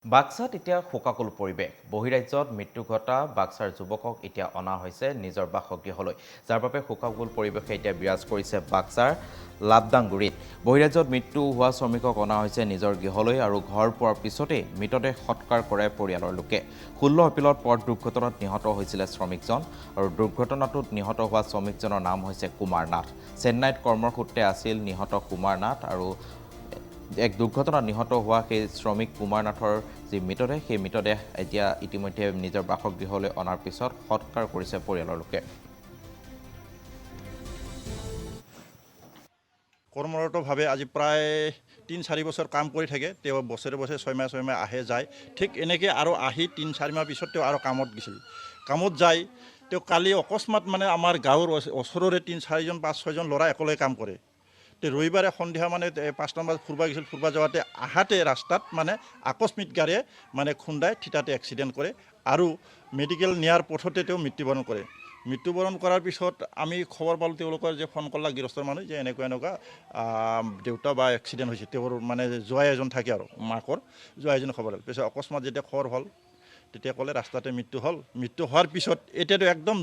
বাক্সাত এতিয়া শোকাকুল পৰিৱেশ। বহিৰাজ্যত মৃত্যু ঘটা বাক্সাৰ যুৱকক এতিয়া অনা হৈছে নিজৰ বাসগৃহলৈ, যাৰ বাবে শোকাকুল পৰিৱেশে এতিয়া বিৰাজ কৰিছে বাক্সাৰ লাবদাংগুৰিত। বহিৰাজ্যত মৃত্যু হোৱা শ্ৰমিকক অনা হৈছে নিজৰ গৃহলৈ আৰু ঘৰ পোৱাৰ পিছতেই মৃতদেহ সৎকাৰ কৰে পৰিয়ালৰ লোকে। 16 এপ্ৰিলত পথ দুৰ্ঘটনাত নিহত হৈছিলে শ্ৰমিকজন আৰু দুৰ্ঘটনাটোত নিহত হোৱা শ্ৰমিকজনৰ নাম হৈছে কুমাৰ নাথ। চেন্নাইত কৰ্মসূত্ৰে আছিল নিহত কুমাৰ নাথ আৰু এক দুৰ্ঘটনাত নিহত হোৱা সেই শ্ৰমিক কুমাৰ নাথৰ যি মৃতদেহ, সেই মৃতদেহ এতিয়া ইতিমধ্যে নিজৰ বাসগৃহলৈ অনাৰ পিছত সৎকাৰ কৰিছে পৰিয়ালৰ লোকে। কৰ্মৰতভাৱে আজি প্ৰায় 3-4 বছৰ কাম কৰি থাকে। তেওঁ বছৰে 6 মাহ আহে যায়। ঠিক এনেকৈ আৰু আহি 3-4 মাহ পিছত তেওঁ আৰু কামত গৈছিল। কামত যায় তেওঁ কালি অকস্মাত আমাৰ গাঁৱৰ ওচৰৰে 3-4জন 5-6জন ল'ৰা একেলগে কাম কৰে। ৰবিবাৰে সন্ধিয়া 5টামান বজাত ফুৰিব যাওঁতে আহাতে ৰাস্তাত আকস্মিক গাড়ীয়ে খুন্দাই থিতাতে এক্সিডেণ্ট কৰে আৰু মেডিকেল নিয়াৰ পথতে তেওঁ মৃত্যুবৰণ কৰে। মৃত্যুবৰণ কৰাৰ পিছত আমি খবৰ পালোঁ, তেওঁলোকৰ যে ফোন কৰলা গৃহস্থৰ মানুহ যে এনেকুৱা দেউতা বা এক্সিডেণ্ট হৈছে। তেওঁৰ জোৱাই এজন থাকে আৰু মাকৰ জোৱাই এজনে খবৰ হ'ল। পিছত অকস্মাত যেতিয়া খবৰ হ'ল তেতিয়া ক'লে ৰাস্তাতে মৃত্যু হ'ল। মৃত্যু হোৱাৰ পিছত এতিয়াতো একদম